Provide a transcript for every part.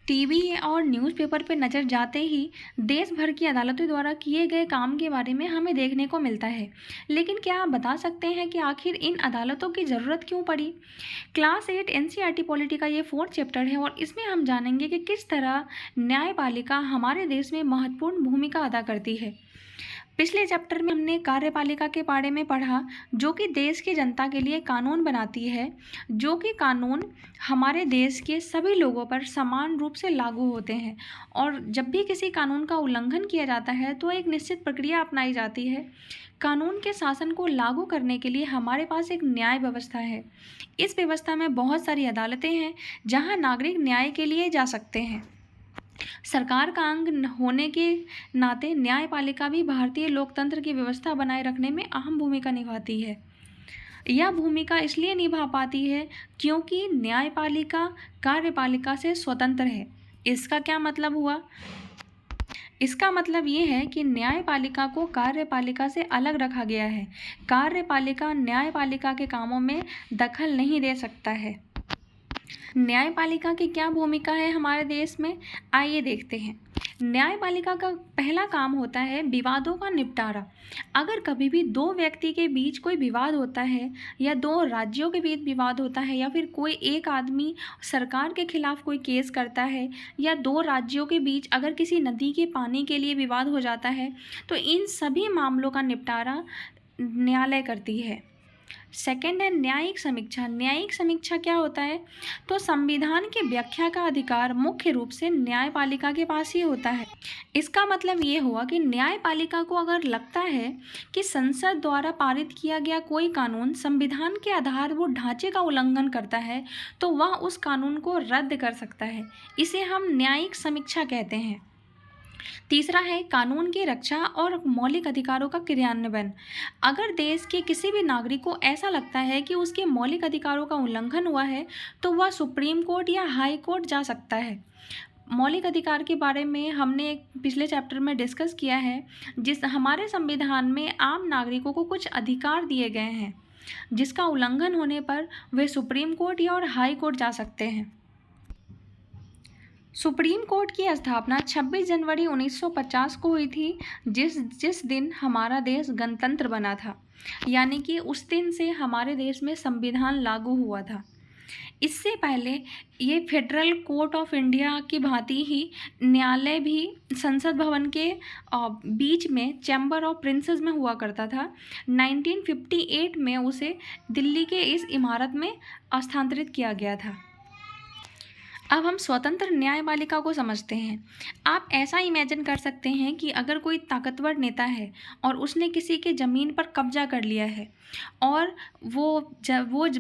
TV और newspaper पर नज़र जाते ही देश भर की अदालतों द्वारा किए गए काम के बारे में हमें देखने को मिलता है। लेकिन क्या आप बता सकते हैं कि आखिर इन अदालतों की ज़रूरत क्यों पड़ी? क्लास 8 एनसीईआरटी पॉलिटी का ये 4th चैप्टर है और इसमें हम जानेंगे कि किस तरह न्यायपालिका हमारे देश में महत्वपूर्ण भूमिका अदा करती है। पिछले चैप्टर में हमने कार्यपालिका के बारे में पढ़ा, जो कि देश की जनता के लिए कानून बनाती है, जो कि कानून हमारे देश के सभी लोगों पर समान रूप से लागू होते हैं। और जब भी किसी कानून का उल्लंघन किया जाता है तो एक निश्चित प्रक्रिया अपनाई जाती है। कानून के शासन को लागू करने के लिए हमारे पास एक न्याय व्यवस्था है। इस व्यवस्था में बहुत सारी अदालतें हैं जहां नागरिक न्याय के लिए जा सकते हैं। सरकार का अंग होने के नाते न्यायपालिका भी भारतीय लोकतंत्र की व्यवस्था बनाए रखने में अहम भूमिका निभाती है। यह भूमिका इसलिए निभा पाती है क्योंकि न्यायपालिका कार्यपालिका से स्वतंत्र है। इसका क्या मतलब हुआ? इसका मतलब ये है कि न्यायपालिका को कार्यपालिका से अलग रखा गया है। कार्यपालिका न्यायपालिका के कामों में दखल नहीं दे सकता है। न्यायपालिका की क्या भूमिका है हमारे देश में? आइए देखते हैं। न्यायपालिका का पहला काम होता है विवादों का निपटारा। अगर कभी भी दो व्यक्ति के बीच कोई विवाद होता है या दो राज्यों के बीच विवाद होता है या फिर कोई एक आदमी सरकार के खिलाफ कोई केस करता है या दो राज्यों के बीच अगर किसी नदी के पानी के लिए विवाद हो जाता है, तो इन सभी मामलों का निपटारा न्यायालय करती है। सेकंड है न्यायिक समीक्षा। न्यायिक समीक्षा क्या होता है? तो संविधान की व्याख्या का अधिकार मुख्य रूप से न्यायपालिका के पास ही होता है। इसका मतलब ये हुआ कि न्यायपालिका को अगर लगता है कि संसद द्वारा पारित किया गया कोई कानून संविधान के आधारभूत ढांचे का उल्लंघन करता है तो वह उस कानून को रद्द कर सकता है। इसे हम न्यायिक समीक्षा कहते हैं। तीसरा है कानून की रक्षा और मौलिक अधिकारों का क्रियान्वयन। अगर देश के किसी भी नागरिक को ऐसा लगता है कि उसके मौलिक अधिकारों का उल्लंघन हुआ है तो वह सुप्रीम कोर्ट या हाई कोर्ट जा सकता है। मौलिक अधिकार के बारे में हमने पिछले चैप्टर में डिस्कस किया है, जिस हमारे संविधान में आम नागरिकों को कुछ अधिकार दिए गए हैं जिसका उल्लंघन होने पर वे सुप्रीम कोर्ट या और हाई कोर्ट जा सकते हैं। सुप्रीम कोर्ट की स्थापना 26 जनवरी 1950 को हुई थी, जिस दिन हमारा देश गणतंत्र बना था। यानी कि उस दिन से हमारे देश में संविधान लागू हुआ था। इससे पहले ये फेडरल कोर्ट ऑफ इंडिया की भांति ही न्यायालय भी संसद भवन के बीच में चैम्बर ऑफ प्रिंसेस में हुआ करता था। 1958 में उसे दिल्ली के इस इमारत में स्थानांतरित किया गया था। अब हम स्वतंत्र न्यायपालिका को समझते हैं। आप ऐसा इमेजिन कर सकते हैं कि अगर कोई ताकतवर नेता है और उसने किसी के ज़मीन पर कब्जा कर लिया है और वो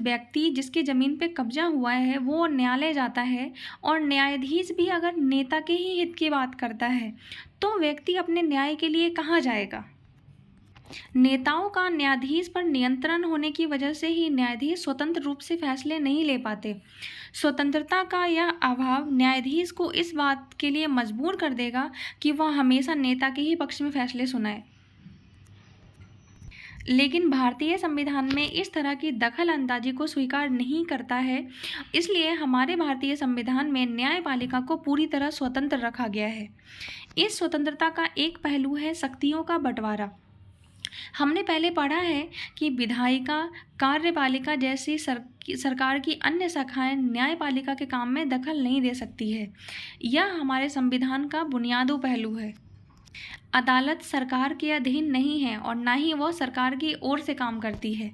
व्यक्ति जिसके ज़मीन पे कब्जा हुआ है वो न्यायालय जाता है और न्यायाधीश भी अगर नेता के ही हित की बात करता है तो व्यक्ति अपने न्याय के लिए कहाँ जाएगा? नेताओं का न्यायाधीश पर नियंत्रण होने की वजह से ही न्यायाधीश स्वतंत्र रूप से फैसले नहीं ले पाते। स्वतंत्रता का यह अभाव न्यायाधीश को इस बात के लिए मजबूर कर देगा कि वह हमेशा नेता के ही पक्ष में फैसले सुनाए। लेकिन भारतीय संविधान में इस तरह की दखल अंदाजी को स्वीकार नहीं करता है, इसलिए हमारे भारतीय संविधान में न्यायपालिका को पूरी तरह स्वतंत्र रखा गया है। इस स्वतंत्रता का एक पहलू है शक्तियों का बंटवारा। हमने पहले पढ़ा है कि विधायिका, कार्यपालिका जैसी सरकार की अन्य शाखाएं न्यायपालिका के काम में दखल नहीं दे सकती है। यह हमारे संविधान का बुनियादी पहलू है। अदालत सरकार के अधीन नहीं है और न ही वह सरकार की ओर से काम करती है।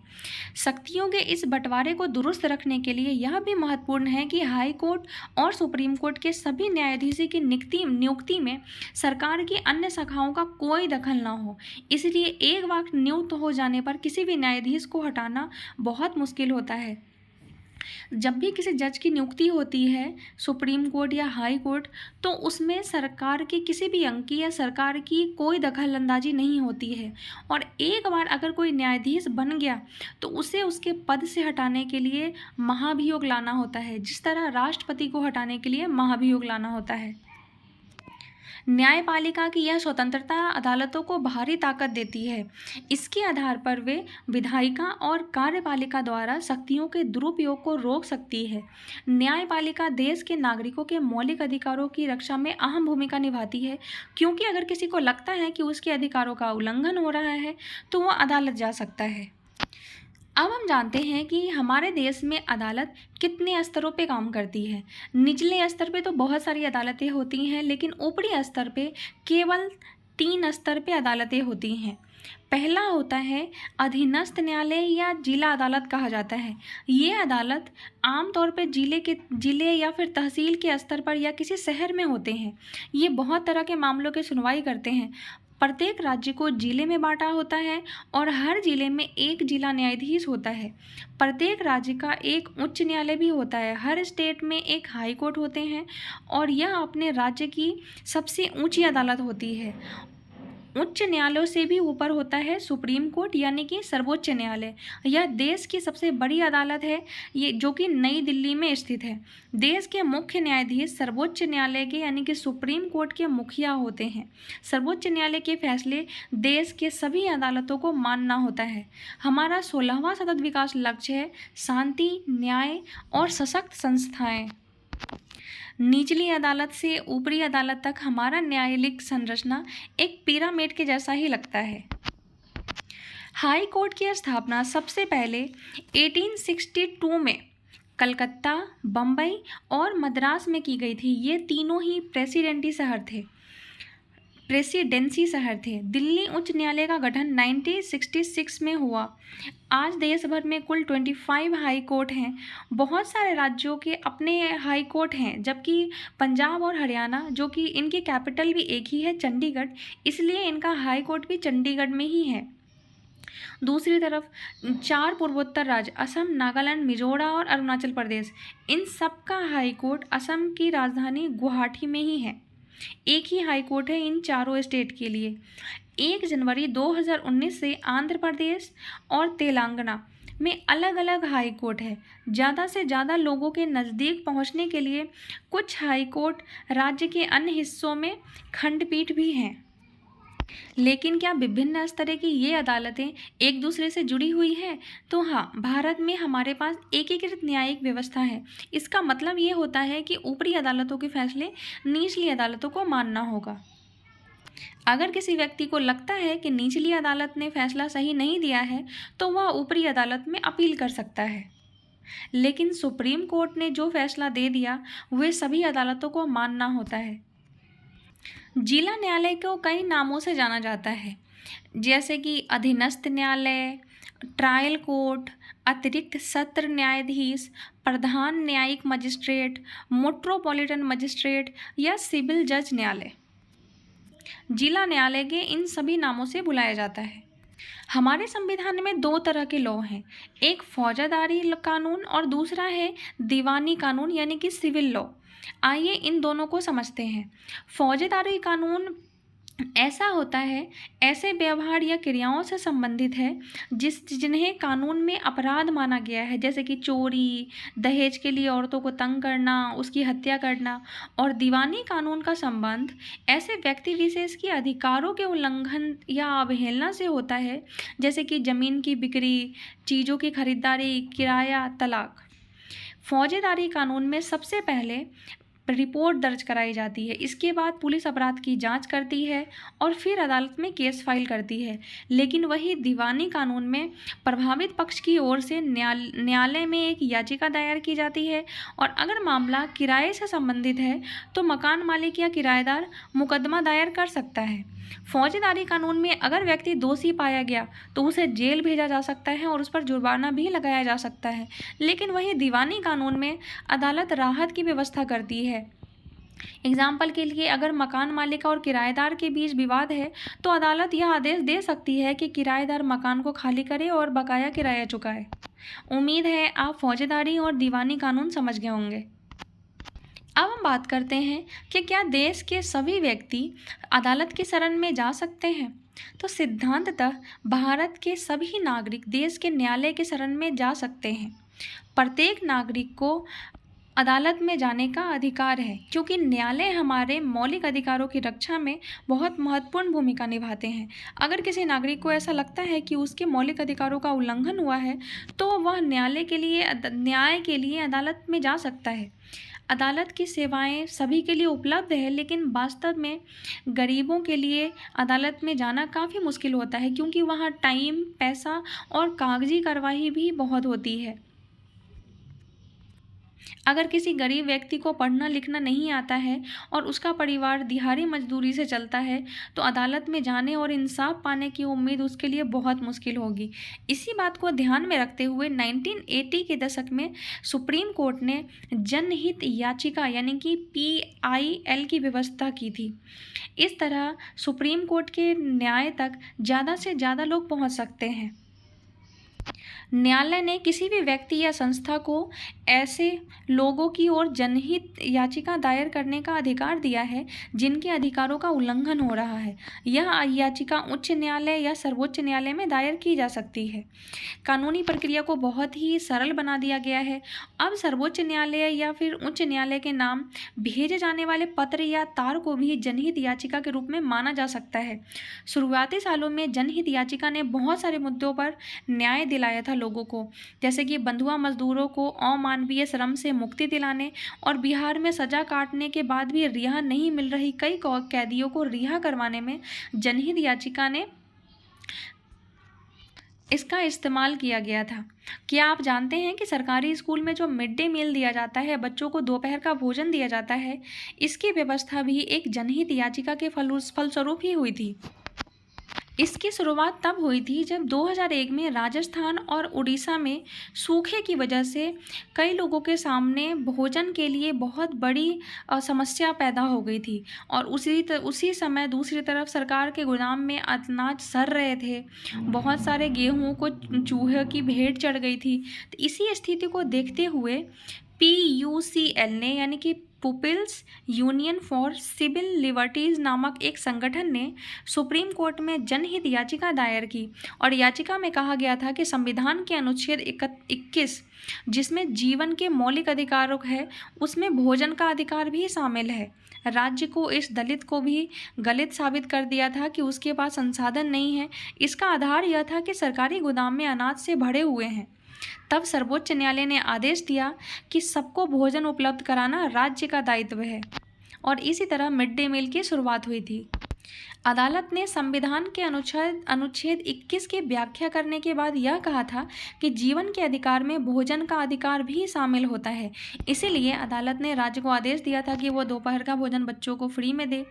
शक्तियों के इस बंटवारे को दुरुस्त रखने के लिए यह भी महत्वपूर्ण है कि हाई कोर्ट और सुप्रीम कोर्ट के सभी न्यायाधीशों की नियुक्ति में सरकार की अन्य शाखाओं का कोई दखल न हो। इसलिए एक बार नियुक्त हो जाने पर किसी भी न्यायाधीश को हटाना बहुत मुश्किल होता है। जब भी किसी जज की नियुक्ति होती है सुप्रीम कोर्ट या हाई कोर्ट, तो उसमें सरकार के किसी भी अंग की या सरकार की कोई दखल अंदाजी नहीं होती है और एक बार अगर कोई न्यायाधीश बन गया तो उसे उसके पद से हटाने के लिए महाभियोग लाना होता है, जिस तरह राष्ट्रपति को हटाने के लिए महाभियोग लाना होता है। न्यायपालिका की यह स्वतंत्रता अदालतों को बाहरी ताकत देती है। इसके आधार पर वे विधायिका और कार्यपालिका द्वारा शक्तियों के दुरुपयोग को रोक सकती है। न्यायपालिका देश के नागरिकों के मौलिक अधिकारों की रक्षा में अहम भूमिका निभाती है, क्योंकि अगर किसी को लगता है कि उसके अधिकारों का उल्लंघन हो रहा है तो वह अदालत जा सकता है। अब हम जानते हैं कि हमारे देश में अदालत कितने स्तरों पे काम करती है। निचले स्तर पे तो बहुत सारी अदालतें होती हैं, लेकिन ऊपरी स्तर पे केवल 3 स्तर पे अदालतें होती हैं। पहला होता है अधीनस्थ न्यायालय या जिला अदालत कहा जाता है। ये अदालत आमतौर पे जिले या फिर तहसील के स्तर पर या किसी शहर में होते हैं। ये बहुत तरह के मामलों की सुनवाई करते हैं। प्रत्येक राज्य को जिले में बांटा होता है और हर जिले में एक जिला न्यायाधीश होता है। प्रत्येक राज्य का एक उच्च न्यायालय भी होता है। हर स्टेट में एक हाई कोर्ट होते हैं और यह अपने राज्य की सबसे ऊंची अदालत होती है। उच्च न्यायालयों से भी ऊपर होता है सुप्रीम कोर्ट यानी कि सर्वोच्च न्यायालय। यह देश की सबसे बड़ी अदालत है, ये जो कि नई दिल्ली में स्थित है। देश के मुख्य न्यायाधीश सर्वोच्च न्यायालय के यानी कि सुप्रीम कोर्ट के मुखिया होते हैं। सर्वोच्च न्यायालय के फैसले देश के सभी अदालतों को मानना होता है। हमारा 16वां सतत विकास लक्ष्य है शांति, न्याय और सशक्त संस्थाएं। निचली अदालत से ऊपरी अदालत तक हमारा न्यायालयिक संरचना एक पिरामिड के जैसा ही लगता है। हाई कोर्ट की स्थापना सबसे पहले 1862 में कलकत्ता, बम्बई और मद्रास में की गई थी। ये तीनों ही प्रेसिडेंसी शहर थे। दिल्ली उच्च न्यायालय का गठन 1966 में हुआ। आज देश भर में कुल 25 हाई कोर्ट हैं। बहुत सारे राज्यों के अपने हाई कोर्ट हैं, जबकि पंजाब और हरियाणा, जो कि इनकी कैपिटल भी एक ही है चंडीगढ़, इसलिए इनका हाई कोर्ट भी चंडीगढ़ में ही है। दूसरी तरफ 4 पूर्वोत्तर राज्य असम, नागालैंड, मिजोरम और अरुणाचल प्रदेश, इन सब का हाई कोर्ट असम की राजधानी गुवाहाटी में ही है। एक ही हाई कोर्ट है इन चारों स्टेट के लिए। 1 जनवरी 2019 से आंध्र प्रदेश और तेलंगाना में अलग अलग हाई कोर्ट है। ज़्यादा से ज़्यादा लोगों के नज़दीक पहुंचने के लिए कुछ हाई कोर्ट राज्य के अन्य हिस्सों में खंडपीठ भी हैं। लेकिन क्या विभिन्न स्तर की ये अदालतें एक दूसरे से जुड़ी हुई हैं? तो हाँ, भारत में हमारे पास एकीकृत न्यायिक व्यवस्था है। इसका मतलब ये होता है कि ऊपरी अदालतों के फैसले निचली अदालतों को मानना होगा। अगर किसी व्यक्ति को लगता है कि निचली अदालत ने फैसला सही नहीं दिया है तो वह ऊपरी अदालत में अपील कर सकता है। लेकिन सुप्रीम कोर्ट ने जो फैसला दे दिया वह सभी अदालतों को मानना होता है। जिला न्यायालय को कई नामों से जाना जाता है, जैसे कि अधीनस्थ न्यायालय, ट्रायल कोर्ट, अतिरिक्त सत्र न्यायाधीश, प्रधान न्यायिक मजिस्ट्रेट, मेट्रोपॉलिटन मजिस्ट्रेट या सिविल जज न्यायालय। जिला न्यायालय के इन सभी नामों से बुलाया जाता है। हमारे संविधान में 2 तरह के लॉ हैं, एक फौजदारी कानून और दूसरा है दीवानी कानून यानी कि सिविल लॉ। आइए इन दोनों को समझते हैं। फौजदारी कानून ऐसा होता है, ऐसे व्यवहार या क्रियाओं से संबंधित है जिन्हें कानून में अपराध माना गया है, जैसे कि चोरी, दहेज के लिए औरतों को तंग करना, उसकी हत्या करना। और दीवानी कानून का संबंध ऐसे व्यक्ति विशेष के अधिकारों के उल्लंघन या अवहेलना से होता है, जैसे कि जमीन की बिक्री, चीज़ों की खरीदारी, किराया, तलाक। फौजदारी कानून में सबसे पहले रिपोर्ट दर्ज कराई जाती है, इसके बाद पुलिस अपराध की जांच करती है और फिर अदालत में केस फाइल करती है। लेकिन वही दीवानी कानून में प्रभावित पक्ष की ओर से न्यायालय में एक याचिका दायर की जाती है और अगर मामला किराए से संबंधित है तो मकान मालिक या किराएदार मुकदमा दायर कर सकता है। फौजदारी कानून में अगर व्यक्ति दोषी पाया गया तो उसे जेल भेजा जा सकता है और उस पर जुर्माना भी लगाया जा सकता है। लेकिन वही दीवानी कानून में अदालत राहत की व्यवस्था करती है। एग्जाम्पल के लिए, अगर मकान मालिक और किराएदार के बीच विवाद है तो अदालत यह आदेश दे सकती है कि किराएदार मकान को खाली करे और बकाया किराया चुकाए। उम्मीद है आप फौजदारी और दीवानी कानून समझ गए होंगे। अब हम बात करते हैं कि क्या देश के सभी व्यक्ति अदालत की शरण में जा सकते हैं। तो सिद्धांततः भारत के सभी नागरिक देश के न्यायालय की शरण में जा सकते हैं। प्रत्येक नागरिक को अदालत में जाने का अधिकार है, क्योंकि न्यायालय हमारे मौलिक अधिकारों की रक्षा में बहुत महत्वपूर्ण भूमिका निभाते हैं। अगर किसी नागरिक को ऐसा लगता है कि उसके मौलिक अधिकारों का उल्लंघन हुआ है, तो वह न्याय के लिए अदालत में जा सकता है। अदालत की सेवाएं सभी के लिए उपलब्ध है, लेकिन वास्तव में गरीबों के लिए अदालत में जाना काफ़ी मुश्किल होता है, क्योंकि वहाँ टाइम, पैसा और कागजी कार्रवाई भी बहुत होती है। अगर किसी गरीब व्यक्ति को पढ़ना लिखना नहीं आता है और उसका परिवार दिहाड़ी मजदूरी से चलता है, तो अदालत में जाने और इंसाफ पाने की उम्मीद उसके लिए बहुत मुश्किल होगी। इसी बात को ध्यान में रखते हुए 1980 के दशक में सुप्रीम कोर्ट ने जनहित याचिका यानी कि PIL की व्यवस्था की थी। इस तरह सुप्रीम कोर्ट के न्याय तक ज़्यादा से ज़्यादा लोग पहुंच सकते हैं। न्यायालय ने किसी भी व्यक्ति या संस्था को ऐसे लोगों की ओर जनहित याचिका दायर करने का अधिकार दिया है जिनके अधिकारों का उल्लंघन हो रहा है। यह याचिका उच्च न्यायालय या सर्वोच्च न्यायालय में दायर की जा सकती है। कानूनी प्रक्रिया को बहुत ही सरल बना दिया गया है। अब सर्वोच्च न्यायालय या फिर उच्च न्यायालय के नाम भेजे जाने वाले पत्र या तार को भी जनहित याचिका के रूप में माना जा सकता है। शुरुआती सालों में जनहित याचिका ने बहुत सारे मुद्दों पर न्याय दिलाया था लोगों को, जैसे कि बंधुआ मजदूरों को अमानवीय श्रम से मुक्ति दिलाने और बिहार में सजा काटने के बाद भी रिहा नहीं मिल रही कई कैदियों को रिहा करवाने में जनहित याचिका ने इसका इस्तेमाल किया गया था। क्या आप जानते हैं कि सरकारी स्कूल में जो मिड डे मील दिया जाता है, बच्चों को दोपहर का भोजन दिया जाता है, इसकी व्यवस्था भी एक जनहित याचिका के फलस्वरूप ही हुई थी। इसकी शुरुआत तब हुई थी जब 2001 में राजस्थान और उड़ीसा में सूखे की वजह से कई लोगों के सामने भोजन के लिए बहुत बड़ी समस्या पैदा हो गई थी, और उसी समय दूसरी तरफ सरकार के गोदाम में अनाज सड़ रहे थे। बहुत सारे गेहूं को चूहे की भेंट चढ़ गई थी। तो इसी स्थिति को देखते हुए PUCL ने यानी कि people's union for civil liberties नामक एक संगठन ने सुप्रीम कोर्ट में जनहित याचिका दायर की, और याचिका में कहा गया था कि संविधान के अनुच्छेद 21 जिसमें जीवन के मौलिक अधिकार है, उसमें भोजन का अधिकार भी शामिल है। राज्य को इस दलित को भी गलत साबित कर दिया था कि उसके पास संसाधन नहीं है। इसका आधार यह था कि सरकारी गोदाम में अनाज से भरे हुए हैं। तब सर्वोच्च न्यायालय ने आदेश दिया कि सबको भोजन उपलब्ध कराना राज्य का दायित्व है, और इसी तरह मिड डे मील की शुरुआत हुई थी। अदालत ने संविधान के अनुच्छेद 21 की व्याख्या करने के बाद यह कहा था कि जीवन के अधिकार में भोजन का अधिकार भी शामिल होता है। इसीलिए अदालत ने राज्य को आदेश दिया था कि वो दोपहर का भोजन बच्चों को फ्री में दे।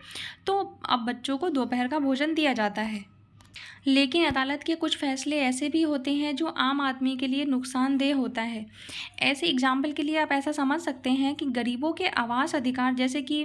तो अब बच्चों को दोपहर का भोजन दिया जाता है। लेकिन अदालत के कुछ फैसले ऐसे भी होते हैं जो आम आदमी के लिए नुकसानदेह होता है। ऐसे एग्जाम्पल के लिए आप ऐसा समझ सकते हैं कि गरीबों के आवास अधिकार जैसे कि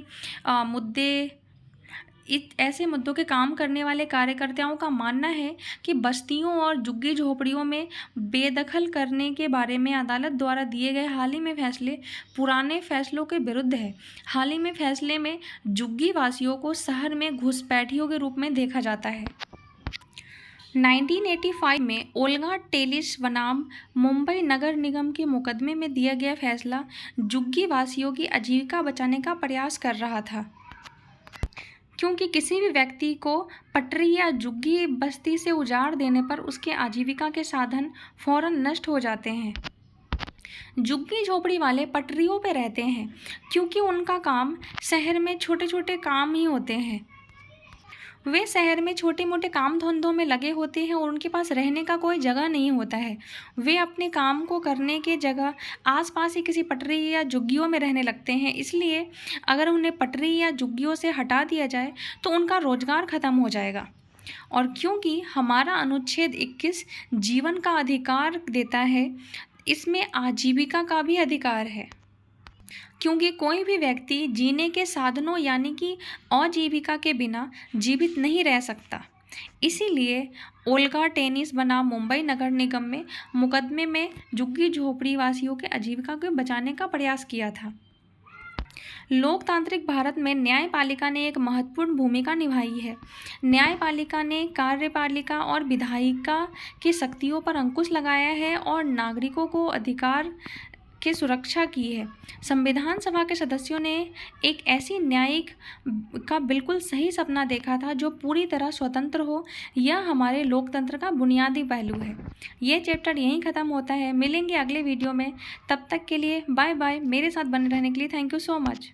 ऐसे मुद्दों के काम करने वाले कार्यकर्ताओं का मानना है कि बस्तियों और झुग्गी झोपड़ियों में बेदखल करने के बारे में अदालत द्वारा दिए गए हाल ही में फैसले पुराने फैसलों के विरुद्ध है। हाल ही में फैसले में झुग्गी वासियों को शहर में घुसपैठियों के रूप में देखा जाता है। 1985 में ओल्गा टेलिस बनाम मुंबई नगर निगम के मुकदमे में दिया गया फैसला झुग्गी वासियों की आजीविका बचाने का प्रयास कर रहा था, क्योंकि किसी भी व्यक्ति को पटरी या झुग्गी बस्ती से उजाड़ देने पर उसके आजीविका के साधन फौरन नष्ट हो जाते हैं। झुग्गी झोपड़ी वाले पटरियों पर रहते हैं क्योंकि उनका काम शहर में छोटे छोटे काम ही होते हैं। वे शहर में छोटे मोटे काम धंधों में लगे होते हैं और उनके पास रहने का कोई जगह नहीं होता है। वे अपने काम को करने के जगह आसपास ही किसी पटरी या झुग्गियों में रहने लगते हैं। इसलिए अगर उन्हें पटरी या झुग्गियों से हटा दिया जाए तो उनका रोजगार खत्म हो जाएगा। और क्योंकि हमारा अनुच्छेद 21 जीवन का अधिकार देता है, इसमें आजीविका का भी अधिकार है, क्योंकि कोई भी व्यक्ति जीने के साधनों यानी कि आजीविका के बिना जीवित नहीं रह सकता। इसीलिए ओल्गा टेनिस बनाम मुंबई नगर निगम में मुकदमे में झुग्गी झोपड़ी वासियों के आजीविका को बचाने का प्रयास किया था। लोकतांत्रिक भारत में न्यायपालिका ने एक महत्वपूर्ण भूमिका निभाई है। न्यायपालिका ने कार्यपालिका और विधायिका की शक्तियों पर अंकुश लगाया है और नागरिकों को अधिकार की सुरक्षा की है। संविधान सभा के सदस्यों ने एक ऐसी न्यायिक का बिल्कुल सही सपना देखा था जो पूरी तरह स्वतंत्र हो। यह हमारे लोकतंत्र का बुनियादी पहलू है। ये चैप्टर यहीं ख़त्म होता है। मिलेंगे अगले वीडियो में। तब तक के लिए बाय बाय। मेरे साथ बने रहने के लिए थैंक यू सो मच।